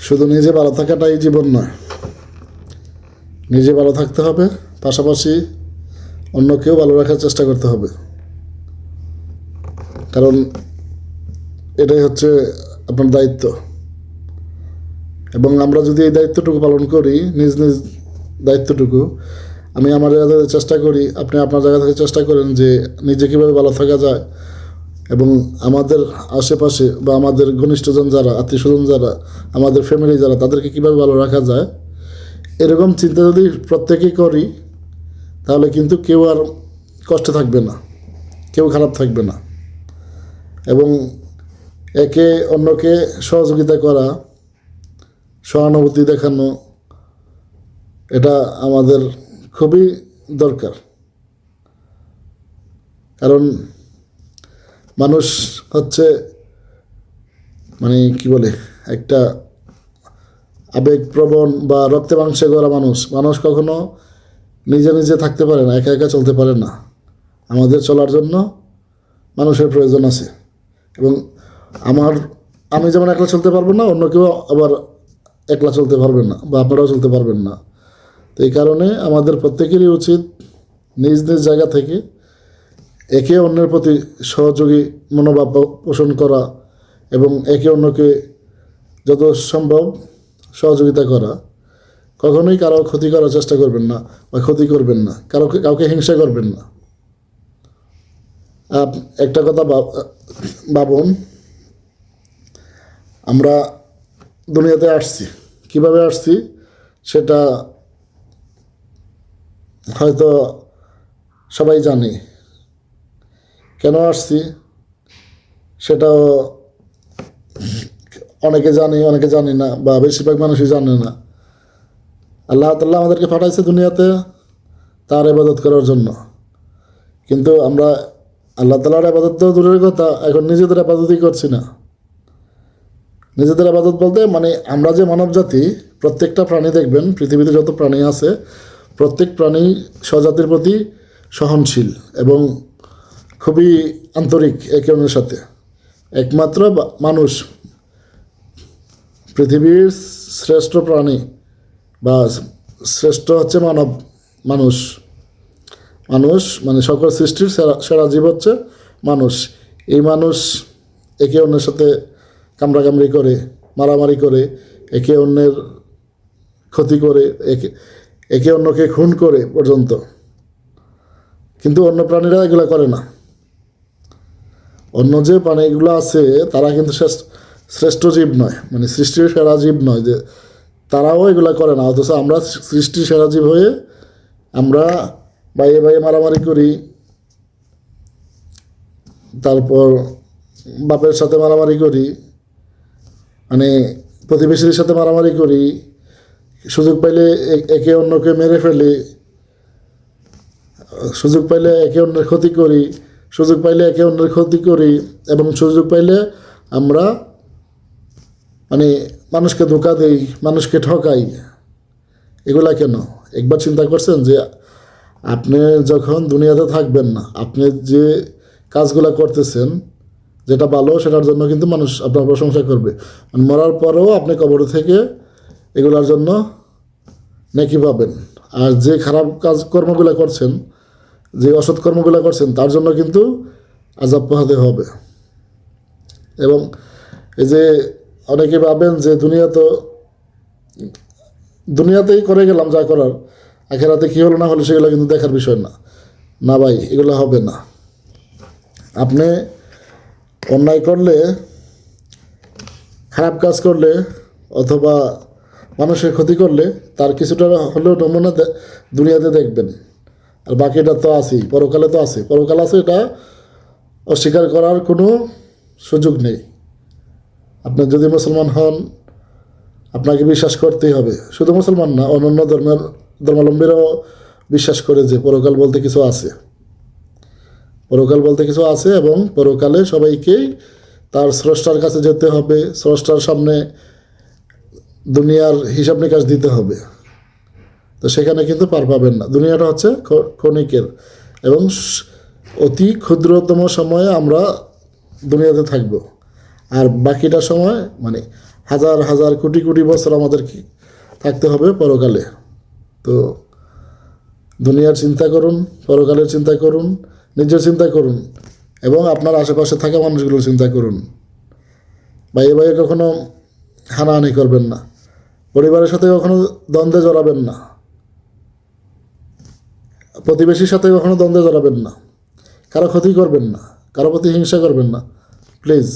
শুধু নিজে ভালো থাকাটাই জীবন নয়, নিজে ভালো থাকতে হবে, পাশাপাশি অন্যকেও ভালো রাখার চেষ্টা করতে হবে। কারণ এটাই হচ্ছে আপনার দায়িত্ব। এবং আমরা যদি এই দায়িত্বটুকু পালন করি, নিজ নিজ দায়িত্বটুকু, আমি আমার জায়গা থেকে চেষ্টা করি, আপনি আপনার জায়গা থেকে চেষ্টা করেন যে নিজে কীভাবে ভালো থাকা যায় এবং আমাদের আশেপাশে বা আমাদের ঘনিষ্ঠজন যারা, আত্মীয় স্বজন যারা, আমাদের ফ্যামিলি যারা, তাদেরকে কীভাবে ভালো রাখা যায়, এরকম চিন্তা যদি প্রত্যেকেই করি, তাহলে কিন্তু কেউ আর কষ্টে থাকবে না, কেউ খারাপ থাকবে না। এবং একে অন্যকে সহযোগিতা করা, সহানুভূতি দেখানো, এটা আমাদের খুবই দরকার। কারণ মানুষ হচ্ছে মানে কি বলে, একটা আবেগপ্রবণ বা রক্তে মাংসে গড়া মানুষ। মানুষ কখনো নিজে নিজে থাকতে পারে না, একা একা চলতে পারে না। আমাদের চলার জন্য মানুষের প্রয়োজন আছে। এবং আমি যেমন একলা চলতে পারবো না, অন্য কেউ আবার একলা চলতে পারবেন না, বা আপনারাও চলতে পারবেন না। তো এই কারণে আমাদের প্রত্যেকেরই উচিত নিজ নিজ জায়গা থেকে একে অন্যের প্রতি সহযোগী মনোভাব পোষণ করা এবং একে অন্যকে যত সম্ভব সহযোগিতা করা। কখনোই কারো ক্ষতি করার চেষ্টা করবেন না বা ক্ষতি করবেন না, কাউকে হিংসা করবেন না। একটা কথা ভাবুন, আমরা দুনিয়াতে আসছি, কিভাবে আসছি সেটা হয়তো সবাই জানে। কেন আসছি সেটাও অনেকে জানে, অনেকে জানে না, বা বেশিরভাগ মানুষই জানে না। আল্লাহ তাআলা আমাদেরকে পাঠাইছে দুনিয়াতে তার ইবাদত করার জন্য। কিন্তু আমরা আল্লাহ তাআলার ইবাদত তো দূরের কথা, এখন নিজেদের ইবাদতই করছি না। নিজেদের ইবাদত বলতে মানে আমরা যে মানব জাতি, প্রত্যেকটা প্রাণী দেখবেন, পৃথিবীতে যত প্রাণী আছে প্রত্যেক প্রাণী স্বজাতির প্রতি সহনশীল এবং খুবই আন্তরিক একে অন্যের সাথে। একমাত্র মানুষ পৃথিবীর শ্রেষ্ঠ প্রাণী বা শ্রেষ্ঠ হচ্ছে মানুষ মানে সকল সৃষ্টির সেরা জীব হচ্ছে মানুষ। এই মানুষ একে অন্যের সাথে কামড়াকামড়ি করে, মারামারি করে, একে অন্যের ক্ষতি করে, একে অন্যকে খুন করে পর্যন্ত। কিন্তু অন্য প্রাণীরা এগুলো করে না। অন্য যে প্রাণীগুলো আছে তারা কিন্তু শ্রেষ্ঠ জীব নয়, মানে সৃষ্টির সেরা জীব নয়, যে তারাও এগুলো করে না। অথচ আমরা সৃষ্টির সেরা জীব হয়ে আমরা বাইরে বাইরে মারামারি করি, তারপর বাপের সাথে মারামারি করি, মানে প্রতিবেশীর সাথে মারামারি করি, সুযোগ পাইলে একে অন্যকে মেরে ফেলি, সুযোগ পাইলে একে অন্যের ক্ষতি করি, সুযোগ পাইলে একে অন্যের ক্ষতি করি, এবং সুযোগ পাইলে আমরা মানে মানুষকে ধোঁকা দেই, মানুষকে ঠকাই। এগুলা কেন? একবার চিন্তা করছেন যে আপনি যখন দুনিয়াতে থাকবেন না, আপনি যে কাজগুলো করতেছেন যেটা ভালো, সেটার জন্য কিন্তু মানুষ আপনার প্রশংসা করবে। মানে মরার পরেও আপনি কবর থেকে এগুলার জন্য নেকি পাবেন। আর যে খারাপ কর্মগুলো করছেন, যে অসৎ কর্মগুলো করছেন, তার জন্য কিন্তু আযাব পোহাতে হবে। এবং এই যে অনেকে ভাবেন যে দুনিয়াতেই করে গেলাম যা করার, আখিরাতে কী হলো না হলো সেগুলো কিন্তু দেখার বিষয় না। না ভাই, এগুলো হবে না। আপনি অন্যায় করলে, খারাপ কাজ করলে, অথবা মানুষের ক্ষতি করলে তার কিছুটা হলেও নমুনা দুনিয়াতে দেখবেন। আর বাকিটা তো আছেই, পরকালে তো আছে, পরকাল আছে, এটা অস্বীকার করার কোনো সুযোগ নেই। আপনি যদি মুসলমান হন, আপনাকে বিশ্বাস করতেই হবে। শুধু মুসলমান না, অন্যান্য ধর্মাবলম্বীরাও বিশ্বাস করে যে পরকাল বলতে কিছু আছে, পরকাল বলতে কিছু আছে, এবং পরকালে সবাইকেই তার স্রষ্টার কাছে যেতে হবে, স্রষ্টার সামনে দুনিয়ার হিসাব নিকাশ দিতে হবে। তো সেখানে কিন্তু পার পাবেন না। দুনিয়াটা হচ্ছে ক্ষণিকের, এবং অতি ক্ষুদ্রতম সময়ে আমরা দুনিয়াতে থাকব। আর বাকিটা সময় মানে হাজার হাজার কোটি কোটি বছর আমাদের থাকতে হবে পরকালে। তো দুনিয়ার চিন্তা করুন, পরকালের চিন্তা করুন, নিজের চিন্তা করুন এবং আপনার আশেপাশে থাকা মানুষগুলোর চিন্তা করুন। ভাইয়ে ভাইয়ে কখনো হানাহানি করবেন না, পরিবারের সাথে কখনো দ্বন্দ্বে জড়াবেন না, প্রতিবেশীর সাথে কখনো দ্বন্দ্বে জড়াবেন না, কারো ক্ষতি করবেন না, কারো প্রতি হিংসা করবেন না, প্লিজ।